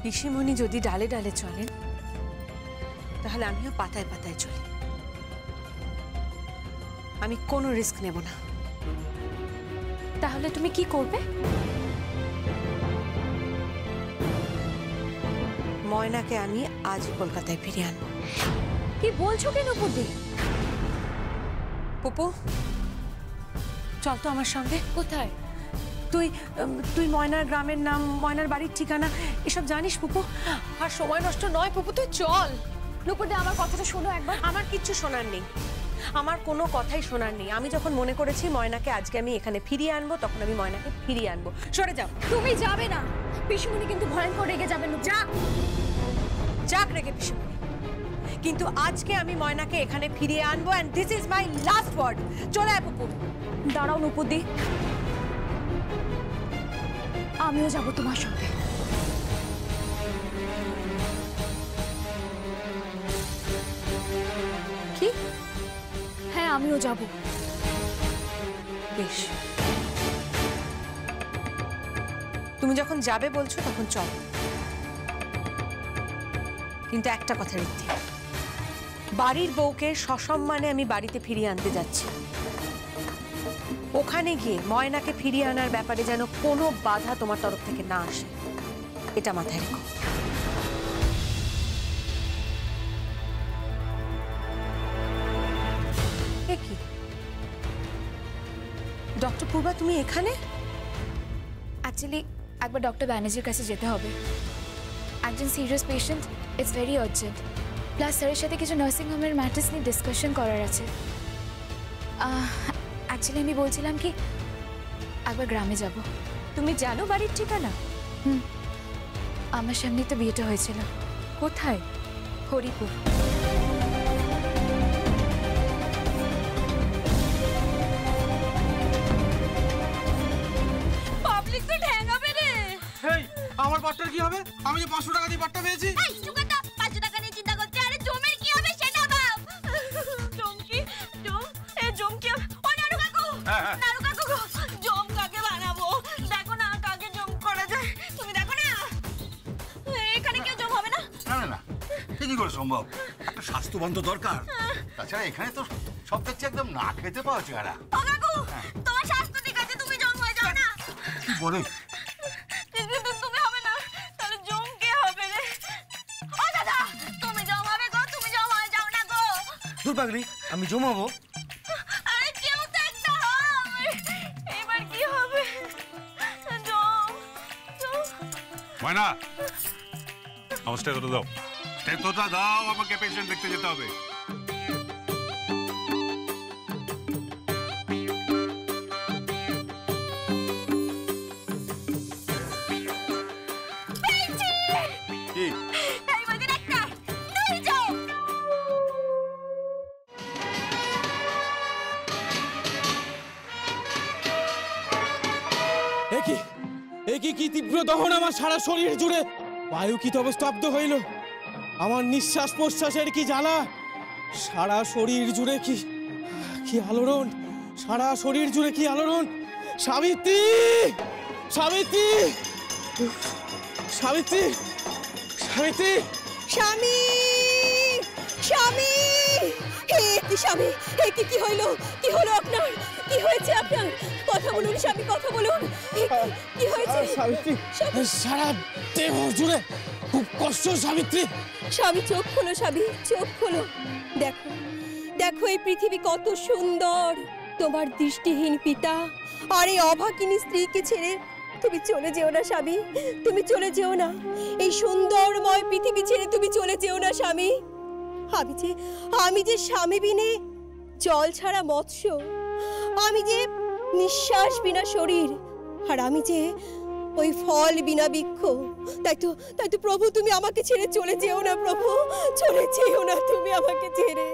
পিসিমণি যদি ডালে ডালে চলেন তাহলে আমিও পাতায় পাতায় চলি। আমি কোনো রিস্ক নেব না। তাহলে তুমি কি করবে? ময়নাকে আমি আজ কলকাতায় ফিরিয়ে আনবো। কি বলছো কেন নুপুরদি? পুপু চল তো আমার সঙ্গে। কোথায়? তুই ময়নার গ্রামের নাম, ময়নার বাড়ির ঠিকানা এসব জানিস পুপু? আর সময় নষ্ট নয় পুপু, তুই চল। নুপুরদি আমার কথাটা শোনো একবার। আমার কিচ্ছু শোনার নেই, আমার কোনো কথাই শোনার নেই। আমি যখন মনে করেছি ময়নাকে আজকে আমি এখানে ফিরিয়ে আনবো, তখন আমি ময়নাকে ফিরিয়ে আনবো। সরে যাও। তুমি যাবে না, পিসিমণি কিন্তু ভয়ঙ্কর রেগে যাবেন। যাক রেগে পিসিমণি, কিন্তু আজকে আমি ময়নাকে এখানে ফিরিয়ে আনবো, and this is my last word. চলে আয় পুপু। দাঁড়াও নুপুরদি, আমিও যাব তোমার সঙ্গে। কি? হ্যাঁ আমিও যাব। বেশ, তুমি যখন যাবে বলছো তখন চল, কিন্তু একটা কথা ঋদ্ধি, বাড়ির বউকে সসম্মানে আমি বাড়িতে ফিরিয়ে আনতে যাচ্ছি। ওখানে গিয়ে ময়নাকে ফিরিয়ে আনার ব্যাপারে যেন কোনো বাধা তোমার তরফ থেকে না আসে, এটা মাথায় রেখো। কি ডক্টর পূর্বা, তুমি এখানে? অ্যাকচুয়ালি একবার ডক্টর ব্যানার্জির কাছে যেতে হবে। একজন serious patient, it's very urgent. Plus স্যারের সাথে কিছু নার্সিং হোমের ম্যাটার্স নিয়ে ডিসকাশন করার আছে। অ্যাকচুয়ালি আমি বলছিলাম কি একবার গ্রামে যাব। তুমি জানো বাড়ির ঠিকানা? আমার সামনেই তো বিয়েটা হয়েছিল। কোথায়? হরিপুর। পাবলিক তো ঠ্যাঙাবে রে। এই আমার বাট্টার কি হবে? আমি যে 500 টাকা দিয়ে বাট্টা পেয়েছি। এই সুগন্ধা 500 টাকা নিয়ে চিন্তা করতে, আরে জমের কি হবে সেটা ভাব। জম কি? জম? এ জম কি? ও নারু কাকু, নারু কাকু গো, জম কাকে বানাবো? দেখো না কাকে জম করা যায়, তুমি দেখো না। এখানে কেউ জম হবে না? না না না, কি করে সম্ভব? একটা স্বাস্থ্যবান তো দরকার। তাছাড়া এখানে তো সব দেখছি একদম না খেতে পাওয়া চেহারা। ও কাকু, তোমার স্বাস্থ্য ঠিক আছে, তুমি জম হয়ে যাও না। কি বলে? তুমি হবে না, তাহলে জম কে হবে রে? ও দাদা, তুমি জম হবে গো, তুমি জম হয়ে যাও না গো। দূর পাগলি, আমি জমাবো। আরে কেউ তো একটা হবে, এবার কি হবে? জম জম। ময়না, আমার স্টেথোটা দাও। স্টেথোটা দাও, আমাকে পেশেন্ট দেখতে যেতে হবে। কি? এই বলতে একটা, তুই যাও। কি তীব্র দহন আমার সারা শরীর জুড়ে। বায়ু কি তবে স্তব্ধ হইল। আমার নিঃশ্বাস প্রশ্বাসের কি জ্বালা। সারা শরীর জুড়ে কি আলোড়ন। সারা শরীর জুড়ে কি আলোড়ন। সাবিত্রী, সাবিত্রী, সাবিত্রী, সাবিত্রী। স্বামী, স্বামী, হে কি স্বামী, হে কি হইলো? কি হলো আপনার? কি হয়েছে আপনার? কথা বলুন স্বামী, কথা বলুন। কি হয়েছে? সাবিত্রী, সারা দেহ জুড়ে খুব কষ্ট। সাবিত্রী, স্বামী চোখ খোলো, স্বামী চোখ খোলো। দেখো, দেখো এই পৃথিবী কত সুন্দর। তোমার দৃষ্টিহীন পিতা আর এই অভাগিনী স্ত্রীকে ছেড়ে তুমি চলে যেও না স্বামী, তুমি চলে যেও না। এই সুন্দরময় পৃথিবী ছেড়ে তুমি চলে যেও না স্বামী। আমি যে স্বামী বিনে জল ছাড়া মৎস্য, আমি যে নিঃশ্বাস বিনা শরীর, আর আমি যে ওই ফল বিনা বৃক্ষ। তাই তো প্রভু, তুমি আমাকে ছেড়ে চলে যেও না প্রভু, চলে যেও না তুমি আমাকে ছেড়ে।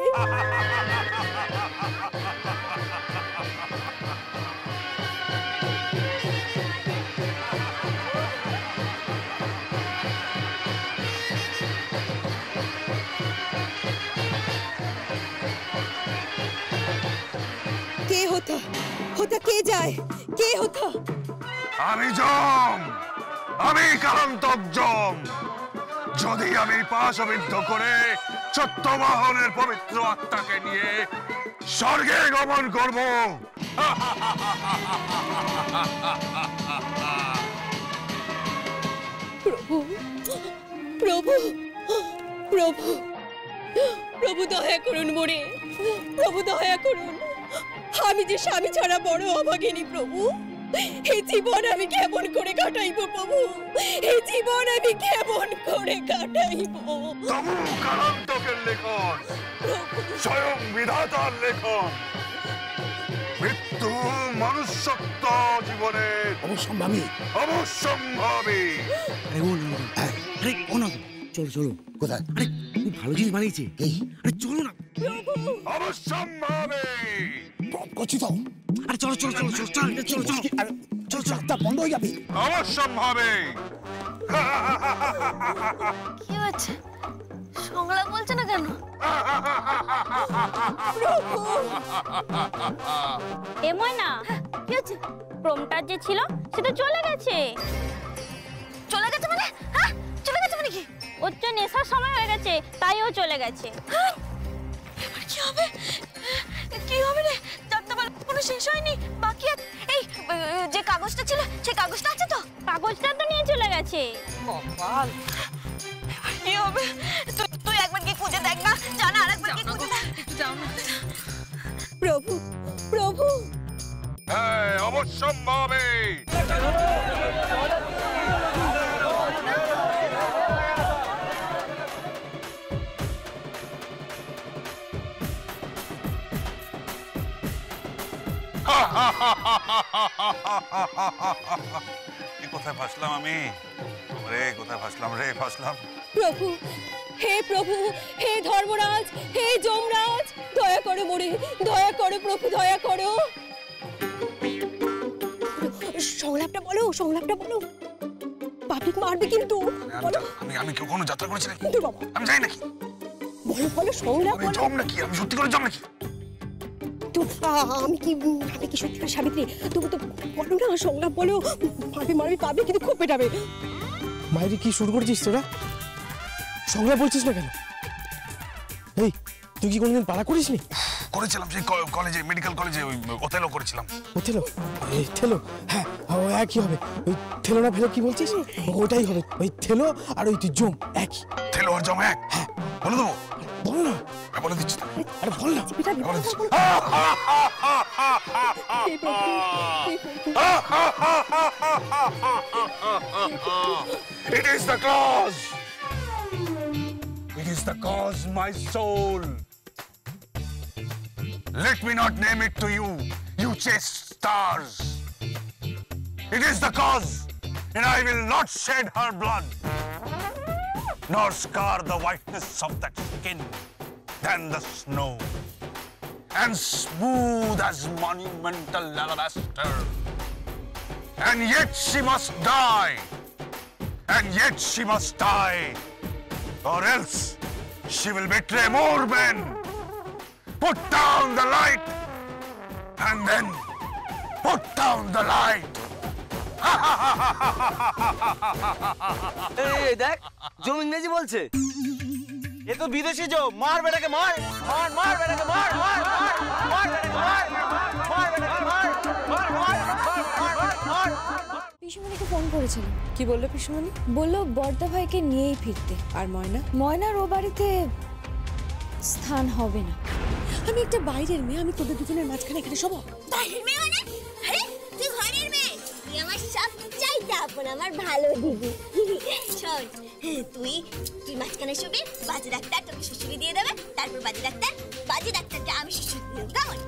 কে হতা? হতা কে যায়? কে হতা? আমি জম, আমি কান্তব জম। যদি আমি পাশবিদ্ধ করে সত্যবাহনের পবিত্র আত্মাকে নিয়ে স্বর্গে গমন করব। প্রভু প্রভু প্রভু প্রভু দয়া করুন মোরে, প্রভু দয়া করুন। আমি যে স্বামী ছাড়া বড় অভাগিনী প্রভু, এই জীবন আমি কেমন করে কাটাইব প্রভু, এই জীবন আমি কেমন করে কাটাইব। তবু কারান্তকের লেখন, স্বয়ং বিধাতার লেখন। মৃত্যু মনুষ্যত্ব জীবনের অবশ্যম্ভাবী। অবশ্যম্ভাবী। আরে ও না, আরে ও না, চলো চলো। কোথায়? আরে খুব ভালো জিনিস বানিয়েছে। এই আরে চলো না। অবশ্যম্ভাবী। ড্রপ করছি তো। আরে চলো চলো চলো চলো চলো চলো চলো। আরে চলো চলো, রাস্তা বন্ধ হয়ে যাবে। অবশ্যম্ভাবী। কি হচ্ছে? সংলাপ বলছে না কেন? এ ময়না, কি হচ্ছে? প্রমটার যে ছিল সে তো চলে গেছে। চলে গেছে মানে? হ্যাঁ, চলে গেছে মানে কি? ওর তো নেশার সময় হয়ে গেছে, তাই ও চলে গেছে। এবার কি হবে? কি হবে রে? যাত্রাপালা কোনো শেষ হয়নি, বাকি আছে। এই যে কাগজটা ছিল, সেই কাগজটা আছে তো? কাগজটা তো নিয়ে চলে গেছে। কি হবে? তুই একবার কি খুঁজে দেখ না, জানা আরেকবার কি খুঁজে দেখ। প্রভু প্রভু হ্যাঁ, অবশ্যম্ভাবী। কোথায় ফাঁসলাম আমি? রে কোথায় ফাঁসলাম রে? ফাঁসলাম। প্রভু, হে প্রভু, হে ধর্মরাজ, হে যমরাজ, দয়া করো মোরে, দয়া করো প্রভু, দয়া করো। সংলাপটা বলো, সংলাপটা বলো। পাবলিক মারবে কিন্তু। আমি কোনো যাত্রা করেছি নাকি? কিন্তু বাবা, আমি যাই নাকি? বলো বলো, সংলাপ আমি বলো। জম নাকি? আমি সত্যি করে জম নাকি? আমি কি সত্যিকার সাবিত্রী? তবু তো বলো না, সংলাপ বলো। মারবে মারবে, পাবে কিন্তু খুব পেটাবে। মাইরি কি শুরু করেছিস তোরা? সংলাপ বলছিস না কেন? এই তুই কি কোনোদিন পালা করিসনি? করেছিলাম সেই কলেজে, মেডিকেল কলেজে, ওই ওথেলো করেছিলাম। ওথেলো? এই থেলো? হ্যাঁ, ও একই হবে। ওই থেলো না ফেলো কি বলছিস? ওটাই হবে। ওই থেলো আর ওই তুই জম একই। থেলো আর জম এক? হ্যাঁ। বলে দেবো? বল না। হ্যাঁ, বলে দিচ্ছি। আরে বল না। পেটাবে, বলে দিচ্ছি। হে প্রভু, হে প্রভু। It is the cause. It is the cause, my soul. Let me not name it to you, you chaste stars. It is the cause, and I will not shed her blood, nor scar the whiteness of that skin than the snow, and smooth as monumental alabaster. And yet she must die. And yet she must die. Or else she will betray more men. Put down the light. And then put down the light. এই দেখ, জম ইংরেজি বলছে। এ তো বিদেশি জম। মার বেটাকে মার, মার মার বেটাকে মার, মার মার মার বেটাকে মার, মার বেটাকে মার, মার মার মার মার। পিসুমণিকে ফোন করেছিলাম। কি বললো পিসুমণি? বললো বর্দা ভাইকে নিয়েই ফিরতে। আর ময়না? ময়নার ও বাড়িতে স্থান হবে না। আমি একটা বাইরের মেয়ে, আমি তোদের দুজনের মাঝখানে এখানে সব। বাইরের মেয়ে মানে? আরে তুই ঘরের মেয়ে, তুই আমার সবচাইতে আপন, আমার ভালো দিদি। শোন, তুই মাঝখানে শুবি, বাজে ডাক্তার তোকে শ্বশুরি দিয়ে দেবে, তারপর বাজে ডাক্তারকে আমি শ্বশুর দিয়ে দেবো, কেমন?